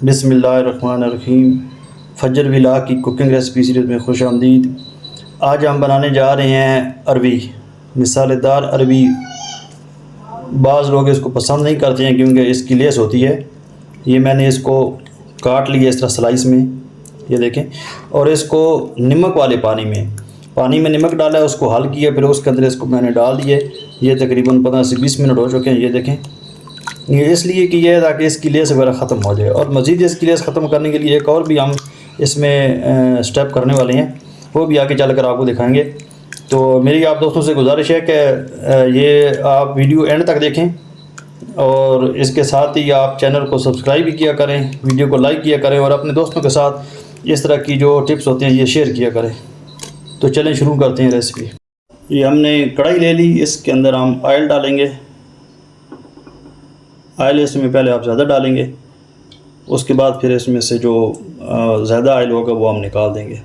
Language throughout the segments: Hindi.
बिस्मिल्लाहिर्रहमानिर्रहीम। फजर विला की कुकिंग रेसिपी सीरीज़ में खुश आमदीद। आज हम बनाने जा रहे हैं अरबी, मिसालेदार अरबी। बाज़ लोग इसको पसंद नहीं करते हैं क्योंकि इसकी लेस होती है। ये मैंने इसको काट लिया इस तरह स्लाइस में, ये देखें। और इसको नमक वाले पानी में नमक डाला है, उसको हल किया, फिर उसके अंदर इसको मैंने डाल दिए। ये तकरीबन 15 से 20 मिनट हो चुके हैं। ये देखें, ये इसलिए किया है ताकि इसकी लेस वगैरह ख़त्म हो जाए। और मज़ीद इसकी लेस ख़त्म करने के लिए एक और भी हम इसमें स्टेप करने वाले हैं, वो भी आगे चल कर आपको दिखाएंगे। तो मेरी आप दोस्तों से गुजारिश है कि ये आप वीडियो एंड तक देखें और इसके साथ ही आप चैनल को सब्सक्राइब भी किया करें, वीडियो को लाइक किया करें और अपने दोस्तों के साथ इस तरह की जो टिप्स होते हैं ये शेयर किया करें। तो चलें शुरू करते हैं रेसिपी। ये हमने कढ़ाई ले ली, इसके अंदर हम ऑयल डालेंगे। ऑयल इसमें पहले आप ज़्यादा डालेंगे, उसके बाद फिर इसमें से जो ज़्यादा ऑयल होगा वो हम निकाल देंगे।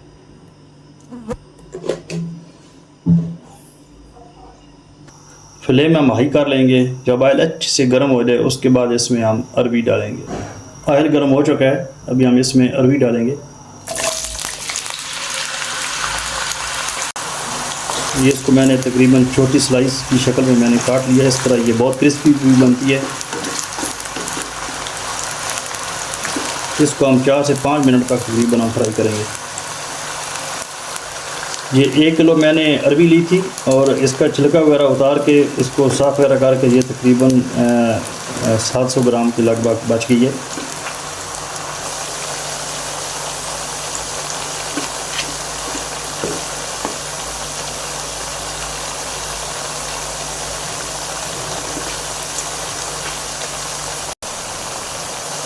फ्लेम हम हाई कर लेंगे। जब ऑयल अच्छे से गर्म हो जाए उसके बाद इसमें हम अरबी डालेंगे। ऑयल गर्म हो चुका है, अभी हम इसमें अरबी डालेंगे। ये इसको मैंने तकरीबन छोटी स्लाइस की शक्ल में मैंने काट लिया। इस तरह ये बहुत क्रिस्पी भी बनती है। इसको हम 4 से 5 मिनट तक तकरीबन हम फ्राई करेंगे। ये 1 किलो मैंने अरबी ली थी और इसका छिलका वगैरह उतार के इसको साफ़ वगैरह करके ये तकरीबन 700 ग्राम के लगभग बच गई है।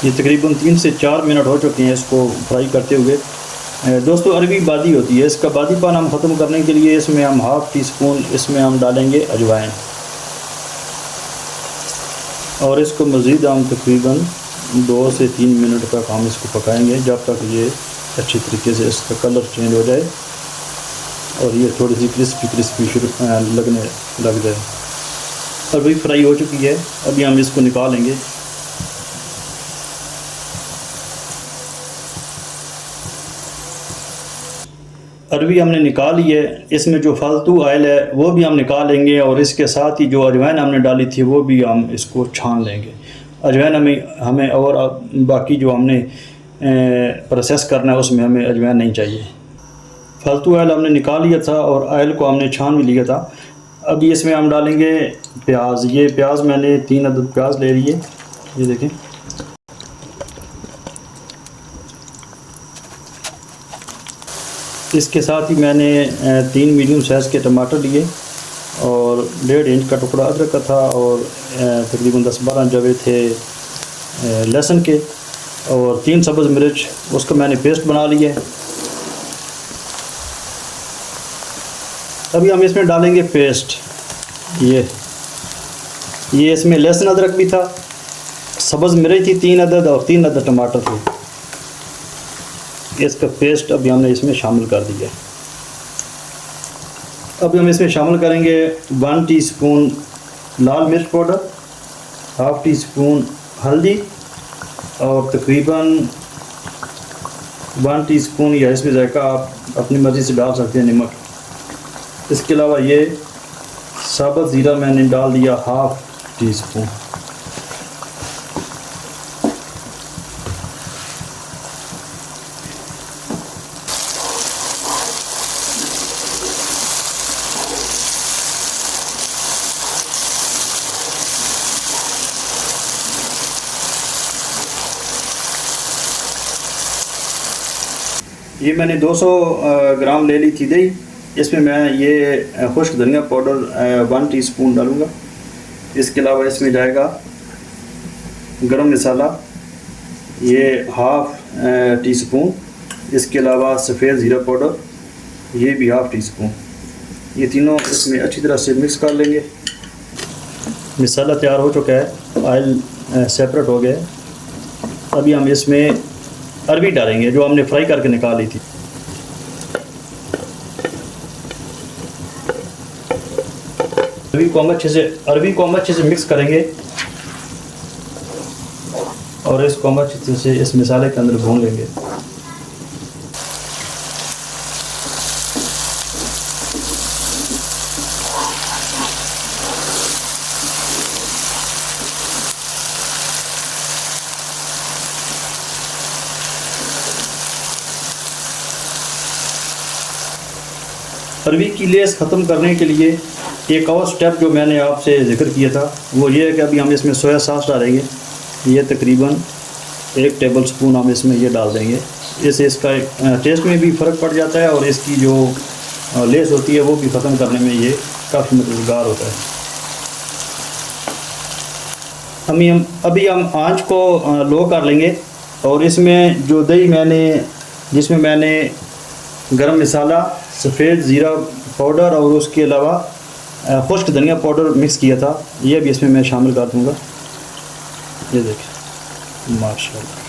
ये तकरीबन 3 से 4 मिनट हो चुके हैं इसको फ्राई करते हुए। दोस्तों, अरबी बादी होती है, इसका बादीपन हम ख़त्म करने के लिए इसमें हम हाफ़ टी स्पून इसमें हम डालेंगे अजवाइन। और इसको मज़ीद हम तकरीबन 2 से 3 मिनट तक हम इसको पकाएंगे, जब तक ये अच्छी तरीके से इसका कलर चेंज हो जाए और ये थोड़ी सी क्रिस्पी शुरू लगने लग जाए। अरबी फ्राई हो चुकी है, अभी हम इसको निकालेंगे। अरबी हमने निकाल ली है, इसमें जो फालतू ऑयल है वो भी हम निकाल लेंगे और इसके साथ ही जो अजवाइन हमने डाली थी वो भी हम इसको छान लेंगे। अजवाइन हमें और बाकी जो हमने प्रोसेस करना है उसमें हमें अजवाइन नहीं चाहिए। फालतू ऑयल हमने निकाल लिया था और ऑयल को हमने छान भी लिया था। अभी इसमें हम डालेंगे प्याज। ये प्याज मैंने 3 अदद प्याज ले लिए, ये देखें। इसके साथ ही मैंने 3 मीडियम साइज़ के टमाटर लिए और 1.5 इंच का टुकड़ा अदरक का था और तकरीबन 10-12 जवे थे लहसुन के और 3 सब्ज़ मिर्च, उसका मैंने पेस्ट बना लिया है। अभी हम इसमें डालेंगे पेस्ट। ये इसमें लहसुन अदरक भी था, सब्ज़ मिर्च थी 3 अदद और 3 अदद टमाटर थे। इसका पेस्ट अभी हमने इसमें शामिल कर दिया। अभी हम इसमें शामिल करेंगे 1 टीस्पून लाल मिर्च पाउडर, हाफ़ टी स्पून हल्दी और तकरीबन 1 टीस्पून या इसमें जायका आप अपनी मर्ज़ी से डाल सकते हैं नमक। इसके अलावा ये साबुत ज़ीरा मैंने डाल दिया हाफ़ टी स्पून। ये मैंने 200 ग्राम ले ली थी दही। इसमें मैं ये खुश्क धनिया पाउडर 1 टीस्पून डालूँगा। इसके अलावा इसमें जाएगा गरम मसाला, ये हाफ़ टी स्पून। इसके अलावा सफ़ेद ज़ीरा पाउडर, ये भी हाफ़ टी स्पून। ये तीनों इसमें अच्छी तरह से मिक्स कर लेंगे। मसाला तैयार हो चुका है, ऑयल सेपरेट हो गया है। अभी हम इसमें अरबी डालेंगे जो हमने फ्राई करके निकाली थी। अरबी को हम अच्छे से मिक्स करेंगे और इसको हम अच्छी तरह से इस मसाले के अंदर भून लेंगे। अरवी की लेस ख़त्म करने के लिए एक और स्टेप जो मैंने आपसे ज़िक्र किया था वो ये है कि अभी हम इसमें सोया सॉस डालेंगे। ये तकरीबन 1 टेबल स्पून हम इसमें ये डाल देंगे। इससे इसका टेस्ट में भी फ़र्क पड़ जाता है और इसकी जो लेस होती है वो भी ख़त्म करने में ये काफ़ी मददगार होता है। अभी हम आंच को लो कर लेंगे और इसमें जो दही जिसमें मैंने गरम मसाला, सफ़ेद ज़ीरा पाउडर और उसके अलावा खुश्क धनिया पाउडर मिक्स किया था, ये भी इसमें मैं शामिल कर दूँगा। ये देखिए माशाल्लाह।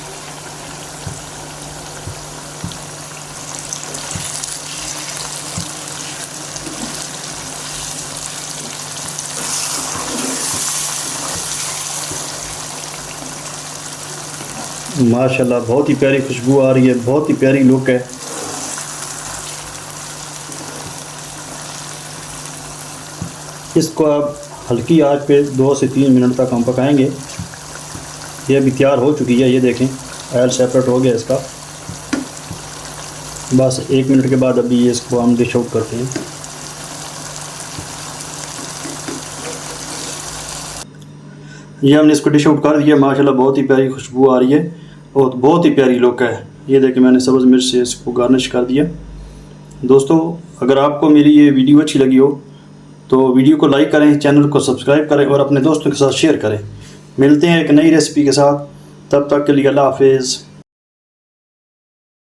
माशाल्लाह बहुत ही प्यारी खुशबू आ रही है, बहुत ही प्यारी लुक है। इसको अब हल्की आंच पे 2 से 3 मिनट तक हम पकाएंगे। ये अभी तैयार हो चुकी है, ये देखें ऑयल सेपरेट हो गया इसका। बस 1 मिनट के बाद अभी इसको हम डिश आउट करते हैं। ये हमने इसको डिश आउट कर दिया। माशाल्लाह बहुत ही प्यारी खुशबू आ रही है और बहुत ही प्यारी लुक है। ये देखें मैंने सब्ज़ मिर्च से इसको गार्निश कर दिया। दोस्तों अगर आपको मेरी ये वीडियो अच्छी लगी हो तो वीडियो को लाइक करें, चैनल को सब्सक्राइब करें और अपने दोस्तों के साथ शेयर करें। मिलते हैं एक नई रेसिपी के साथ, तब तक के लिए अल्लाह हाफिज़।